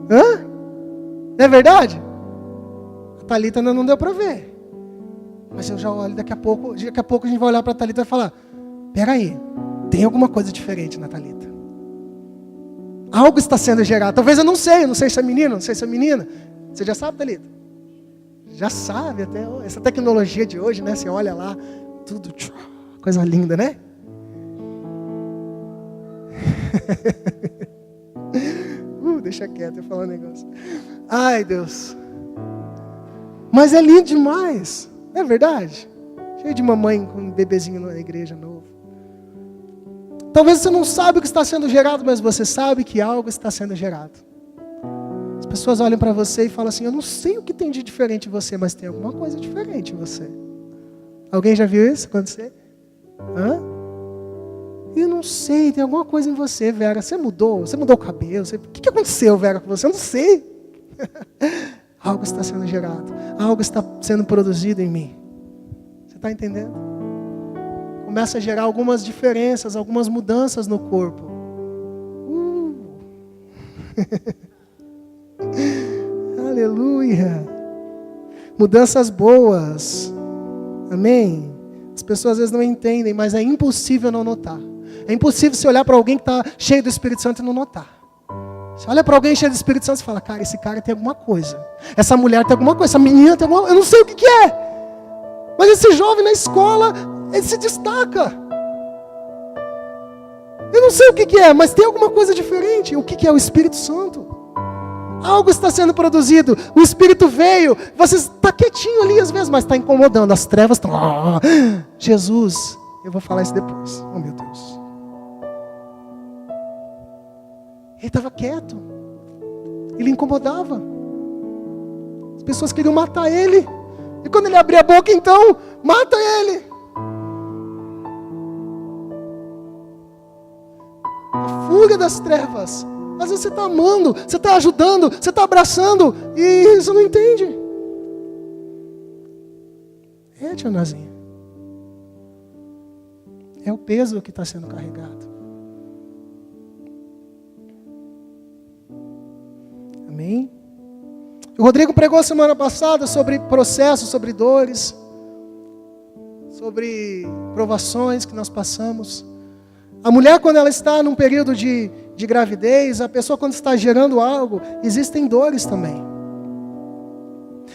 Speaker 1: Não é verdade? A Thalita ainda não deu para ver. Mas eu já olho, daqui a pouco a gente vai olhar para a Thalita e vai falar, peraí, tem alguma coisa diferente na Thalita. Algo está sendo gerado. Talvez eu não sei se é menino, não sei se é menina. Você já sabe, Thalita? Já sabe até. Essa tecnologia de hoje, né? Você olha lá, tudo, coisa linda, né? Deixa quieto, eu falar um negócio. Ai, Deus. Mas é lindo demais. Não é verdade? Cheio de mamãe com um bebezinho na igreja novo. Talvez você não saiba o que está sendo gerado, mas você sabe que algo está sendo gerado. As pessoas olham para você e falam assim, eu não sei o que tem de diferente em você, mas tem alguma coisa diferente em você. Alguém já viu isso acontecer? Eu não sei, tem alguma coisa em você, Vera. Você mudou o cabelo. O que aconteceu, Vera, com você? Eu não sei. Algo está sendo gerado. Algo está sendo produzido em mim. Você está entendendo? Começa a gerar algumas diferenças, algumas mudanças no corpo. Aleluia. Mudanças boas. Amém? As pessoas às vezes não entendem, mas é impossível não notar. É impossível você olhar para alguém que está cheio do Espírito Santo e não notar. Você olha para alguém cheio do Espírito Santo e fala, cara, esse cara tem alguma coisa. Essa mulher tem alguma coisa, essa menina tem alguma coisa. Eu não sei o que é. Mas esse jovem na escola, ele se destaca. Eu não sei o que é, mas tem alguma coisa diferente. O que é o Espírito Santo? Algo está sendo produzido. O Espírito veio. Você está quietinho ali às vezes, mas está incomodando. As trevas estão... Jesus, eu vou falar isso depois. Oh, meu Deus. Ele estava quieto. Ele incomodava. As pessoas queriam matar ele. E quando ele abria a boca, então, mata ele. A fúria das trevas. Às vezes você está amando, você está ajudando, você está abraçando, e você não entende. Tia Nazinha. É o peso que está sendo carregado. Amém? O Rodrigo pregou semana passada sobre processos, sobre dores, sobre provações que nós passamos. A mulher, quando ela está num período de gravidez, a pessoa quando está gerando algo, existem dores também.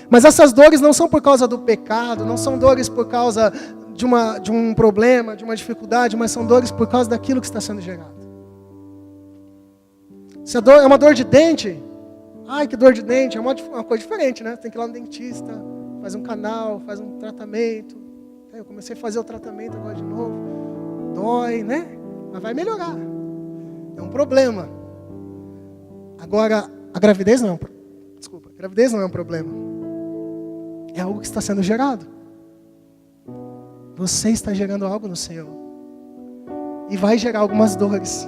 Speaker 1: Mas essas dores não são por causa do pecado, não são dores por causa de um problema, de uma dificuldade, mas são dores por causa daquilo que está sendo gerado. Se a dor é uma dor de dente, ai, que dor de dente, é uma coisa diferente, né? Tem que ir lá no dentista, faz um canal, faz um tratamento. Eu comecei a fazer o tratamento agora de novo. Dói, né? Mas vai melhorar. É um problema. Agora, a gravidez não é a gravidez não é um problema. É algo que está sendo gerado. Você está gerando algo no Senhor. E vai gerar algumas dores.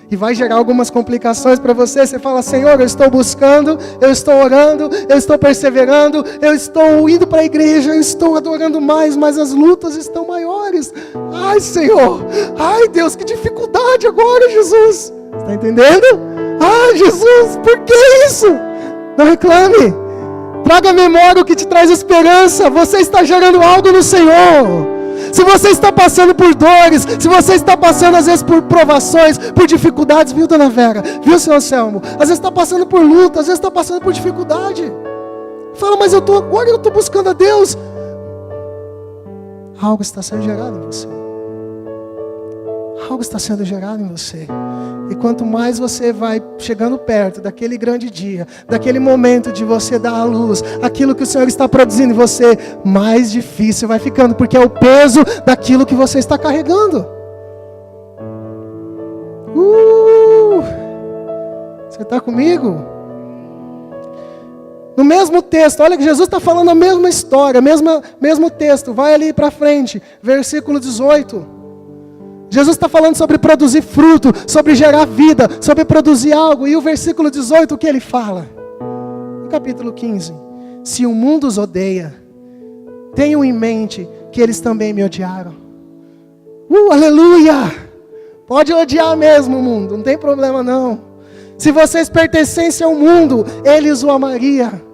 Speaker 1: E vai gerar algumas complicações para você. Você fala, Senhor, eu estou buscando, eu estou orando, eu estou perseverando, eu estou indo para a igreja, eu estou adorando mais, mas as lutas estão maiores. Ai, Senhor, ai, Deus, que dificuldade agora, Jesus. Você está entendendo? Ai, Jesus, por que isso? Não reclame. Traga à memória o que te traz esperança. Você está gerando algo no Senhor. Se você está passando por dores, se você está passando às vezes por provações, por dificuldades, viu, dona Vera? Viu, senhor Anselmo? Às vezes está passando por luta, às vezes está passando por dificuldade. Fala, mas agora eu estou buscando a Deus. Algo está sendo gerado em você. Algo está sendo gerado em você. E quanto mais você vai chegando perto daquele grande dia, daquele momento de você dar à luz aquilo que o Senhor está produzindo em você, mais difícil vai ficando, porque é o peso daquilo que você está carregando. Você está comigo? No mesmo texto, olha que Jesus está falando a mesma história, mesmo texto, vai ali para frente, versículo 18. Jesus está falando sobre produzir fruto, sobre gerar vida, sobre produzir algo. E o versículo 18, o que ele fala? No capítulo 15. Se o mundo os odeia, tenham em mente que eles também me odiaram. Aleluia! Pode odiar mesmo o mundo, não tem problema não. Se vocês pertencessem ao mundo, eles o amariam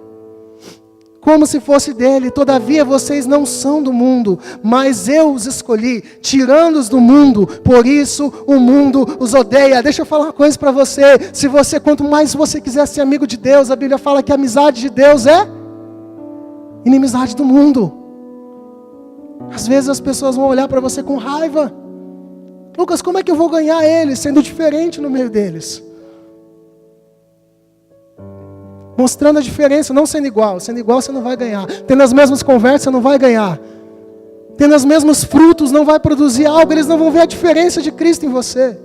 Speaker 1: como se fosse dele. Todavia vocês não são do mundo, mas eu os escolhi, tirando-os do mundo, por isso o mundo os odeia. Deixa eu falar uma coisa para você. Quanto mais você quiser ser amigo de Deus, a Bíblia fala que a amizade de Deus é inimizade do mundo. Às vezes as pessoas vão olhar para você com raiva. Lucas, como é que eu vou ganhar eles, sendo diferente no meio deles? Mostrando a diferença, não sendo igual. Sendo igual você não vai ganhar. Tendo as mesmas conversas, você não vai ganhar. Tendo os mesmos frutos, não vai produzir algo. Eles não vão ver a diferença de Cristo em você.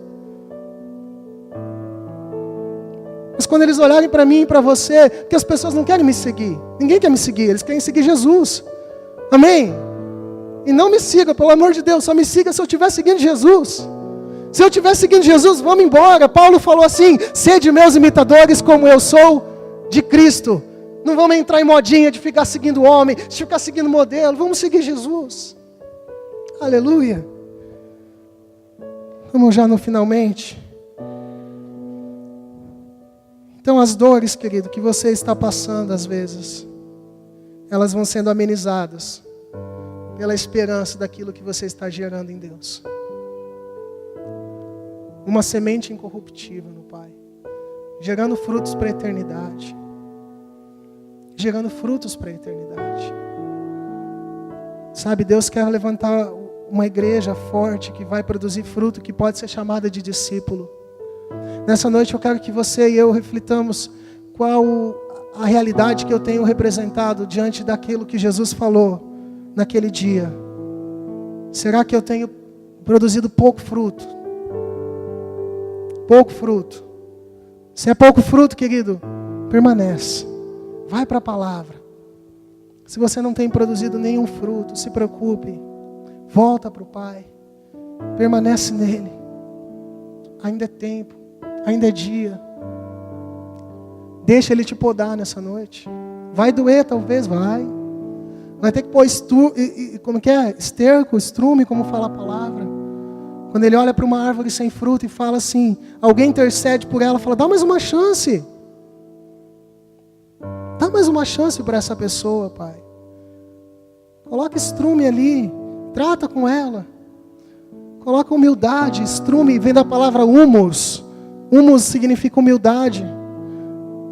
Speaker 1: Mas quando eles olharem para mim e para você, que as pessoas não querem me seguir. Ninguém quer me seguir, eles querem seguir Jesus. Amém? E não me siga, pelo amor de Deus. Só me siga se eu estiver seguindo Jesus. Se eu estiver seguindo Jesus, vamos embora. Paulo falou assim, sede meus imitadores como eu sou de Cristo. Não vamos entrar em modinha de ficar seguindo o homem, de ficar seguindo modelo. Vamos seguir Jesus. Aleluia. Vamos já no finalmente. Então as dores, querido, que você está passando às vezes, elas vão sendo amenizadas pela esperança daquilo que você está gerando em Deus. Uma semente incorruptível no Pai, gerando frutos para a eternidade. Gerando frutos para a eternidade. Sabe, Deus quer levantar uma igreja forte que vai produzir fruto, que pode ser chamada de discípulo. Nessa noite eu quero que você e eu reflitamos qual a realidade que eu tenho representado diante daquilo que Jesus falou naquele dia. Será que eu tenho produzido pouco fruto? Pouco fruto. Se é pouco fruto, querido, permanece. Vai para a palavra. Se você não tem produzido nenhum fruto, se preocupe. Volta para o Pai. Permanece nele. Ainda é tempo. Ainda é dia. Deixa ele te podar nessa noite. Vai doer, talvez, vai. Vai ter que pôr esterco, estrume, como fala a palavra. Quando ele olha para uma árvore sem fruto e fala assim, alguém intercede por ela, fala, dá mais uma chance. Dá mais uma chance para essa pessoa, Pai. Coloca estrume ali, trata com ela. Coloca humildade, estrume, vem da palavra humus. Humus significa humildade.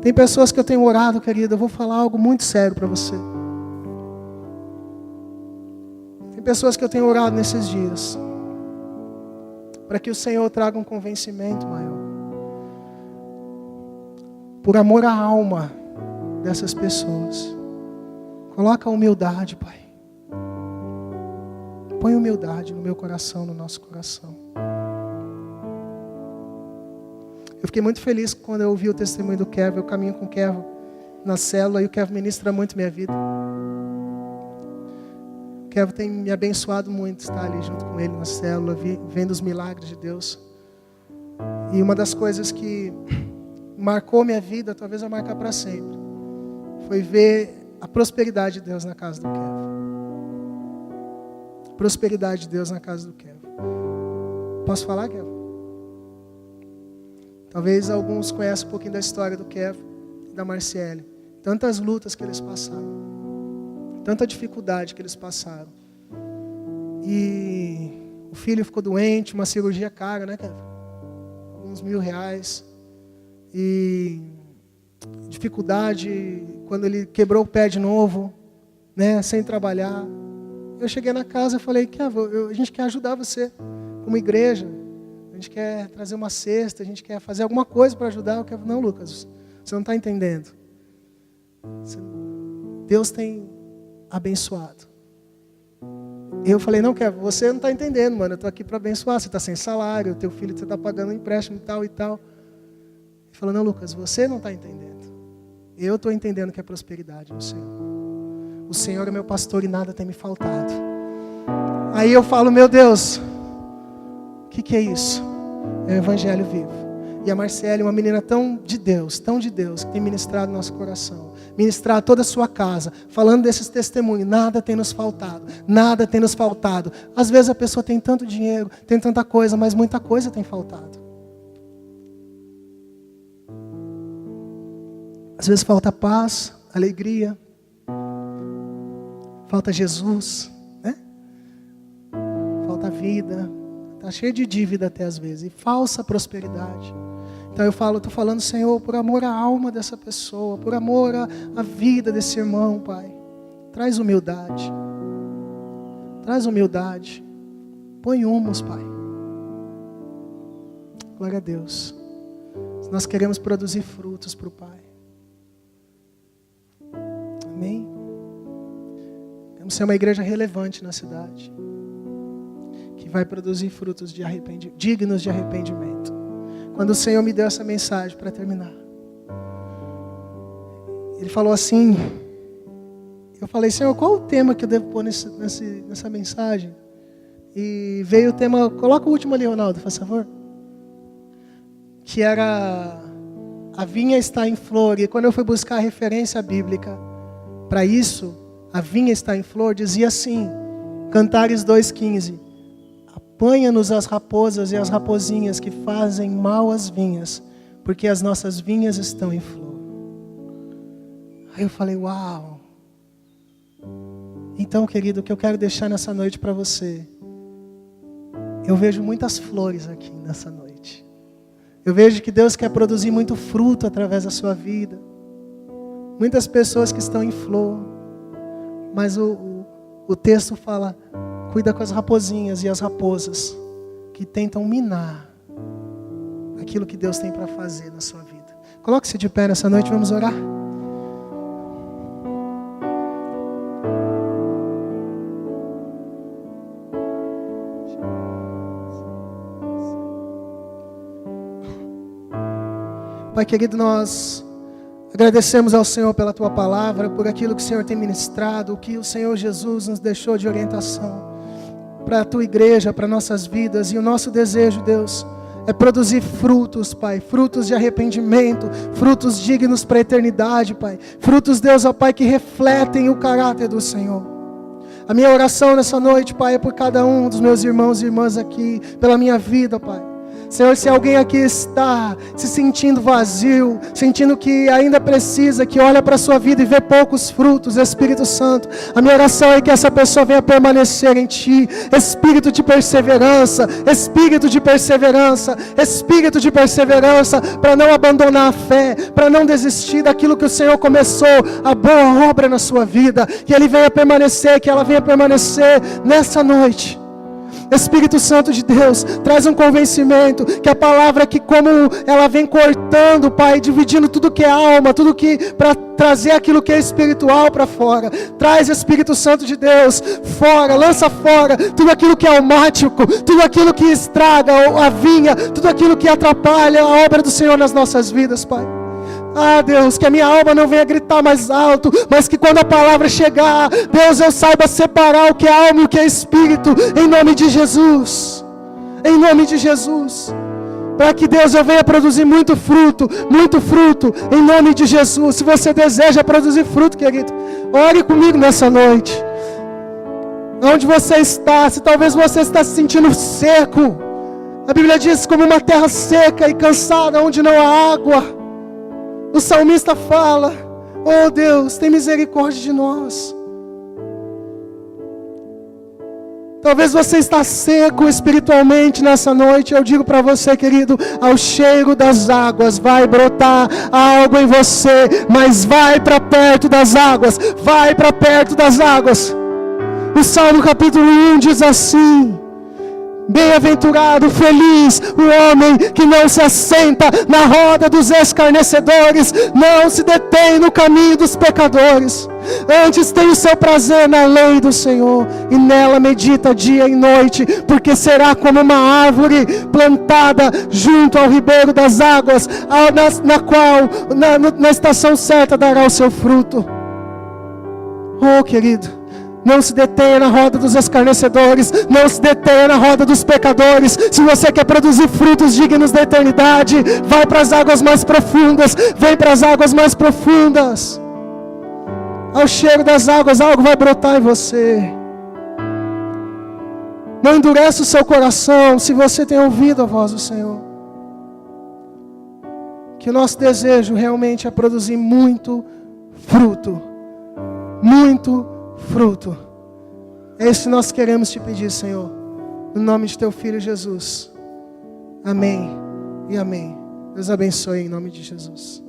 Speaker 1: Tem pessoas que eu tenho orado, querida, eu vou falar algo muito sério para você. Tem pessoas que eu tenho orado nesses dias, para que o Senhor traga um convencimento maior. Por amor à alma dessas pessoas. Coloca a humildade, Pai. Põe humildade no meu coração, no nosso coração. Eu fiquei muito feliz quando eu ouvi o testemunho do Kevin. Eu caminho com o Kevin na célula e o Kevin ministra muito minha vida. O Kevin tem me abençoado muito estar ali junto com ele na célula, vendo os milagres de Deus. E uma das coisas que marcou minha vida, talvez vai marcar para sempre, foi ver a prosperidade de Deus na casa do Kevin. Prosperidade de Deus na casa do Kevin. Posso falar, Kevin? Talvez alguns conheçam um pouquinho da história do Kevin e da Marciele. Tantas lutas que eles passaram. Tanta dificuldade que eles passaram. E o filho ficou doente, uma cirurgia cara, né, Kevin? Uns R$1.000. E dificuldade quando ele quebrou o pé de novo, né, sem trabalhar. Eu cheguei na casa e falei, Kevin, a gente quer ajudar você como igreja. A gente quer trazer uma cesta, a gente quer fazer alguma coisa para ajudar. Eu quero, não, Lucas, você não está entendendo. Deus tem abençoado. Eu falei, não, Kevin, você não está entendendo, mano. Eu estou aqui para abençoar. Você está sem salário, o teu filho você está pagando um empréstimo e tal e tal. Ele falou, não, Lucas, você não está entendendo. Eu estou entendendo que é prosperidade no Senhor. O Senhor é meu pastor e nada tem me faltado. Aí eu falo, meu Deus, o que é isso? É o Evangelho vivo. E a Marciele, uma menina tão de Deus, que tem ministrado no nosso coração. Ministrado toda a sua casa, falando desses testemunhos. Nada tem nos faltado, nada tem nos faltado. Às vezes a pessoa tem tanto dinheiro, tem tanta coisa, mas muita coisa tem faltado. Às vezes falta paz, alegria. Falta Jesus, né? Falta vida. Está cheio de dívida até às vezes. E falsa prosperidade. Então eu estou falando, Senhor, por amor à alma dessa pessoa, por amor à vida desse irmão, Pai. Traz humildade. Traz humildade. Põe humus, Pai. Glória a Deus. Nós queremos produzir frutos para o Pai. Amém? Queremos ser uma igreja relevante na cidade, que vai produzir frutos dignos de arrependimento. Quando o Senhor me deu essa mensagem para terminar, Ele falou assim, eu falei, Senhor, qual o tema que eu devo pôr nessa mensagem? E veio o tema, coloca o último ali, Ronaldo, faz favor. Que era, a vinha está em flor. E quando eu fui buscar a referência bíblica para isso, a vinha está em flor, dizia assim, Cantares 2,15. Apanha-nos as raposas e as raposinhas que fazem mal às vinhas, porque as nossas vinhas estão em flor. Aí eu falei, uau. Então, querido, o que eu quero deixar nessa noite para você, eu vejo muitas flores aqui nessa noite. Eu vejo que Deus quer produzir muito fruto através da sua vida. Muitas pessoas que estão em flor, mas o texto fala, cuida com as raposinhas e as raposas que tentam minar aquilo que Deus tem para fazer na sua vida. Coloque-se de pé nessa noite, vamos orar. Pai querido, nós agradecemos ao Senhor pela Tua palavra, por aquilo que o Senhor tem ministrado, o que o Senhor Jesus nos deixou de orientação para a Tua igreja, para nossas vidas. E o nosso desejo, Deus, é produzir frutos, Pai, frutos de arrependimento, frutos dignos para a eternidade, Pai. Frutos, Deus, ó Pai, que refletem o caráter do Senhor. A minha oração nessa noite, Pai, é por cada um dos meus irmãos e irmãs aqui, pela minha vida, Pai. Senhor, se alguém aqui está se sentindo vazio, sentindo que ainda precisa, que olha para a sua vida e vê poucos frutos, Espírito Santo, a minha oração é que essa pessoa venha permanecer em Ti. Espírito de perseverança, Espírito de perseverança, Espírito de perseverança, para não abandonar a fé, para não desistir daquilo que o Senhor começou, a boa obra na sua vida, que Ele venha permanecer, que ela venha permanecer nessa noite. Espírito Santo de Deus, traz um convencimento, que a palavra que como ela vem cortando, Pai, dividindo tudo que é alma, tudo que, para trazer aquilo que é espiritual para fora. Traz, Espírito Santo de Deus, fora, lança fora tudo aquilo que é almático, tudo aquilo que estraga a vinha, tudo aquilo que atrapalha a obra do Senhor nas nossas vidas, Pai. Ah, Deus, que a minha alma não venha gritar mais alto, mas que quando a palavra chegar, Deus, eu saiba separar o que é alma e o que é espírito, em nome de Jesus, em nome de Jesus, para que, Deus, eu venha produzir muito fruto, em nome de Jesus. Se você deseja produzir fruto, querido, ore comigo nessa noite, onde você está. Se talvez você está se sentindo seco, a Bíblia diz como uma terra seca e cansada, onde não há água. O salmista fala: oh Deus, tem misericórdia de nós. Talvez você está seco espiritualmente nessa noite. Eu digo para você, querido, ao cheiro das águas vai brotar algo em você, mas vai para perto das águas, vai para perto das águas. O Salmo capítulo 1 diz assim: bem-aventurado, feliz o homem que não se assenta na roda dos escarnecedores, não se detém no caminho dos pecadores, antes tem o seu prazer na lei do Senhor, e nela medita dia e noite, porque será como uma árvore plantada junto ao ribeiro das águas, na qual na estação certa dará o seu fruto. Oh, querido, não se detenha na roda dos escarnecedores, não se detenha na roda dos pecadores. Se você quer produzir frutos dignos da eternidade, vai para as águas mais profundas, vem para as águas mais profundas. Ao cheiro das águas, algo vai brotar em você. Não endureça o seu coração, se você tem ouvido a voz do Senhor. Que o nosso desejo realmente é produzir muito fruto. Muito fruto. É isso que nós queremos te pedir, Senhor, no nome de Teu Filho Jesus. Amém e amém. Deus abençoe em nome de Jesus.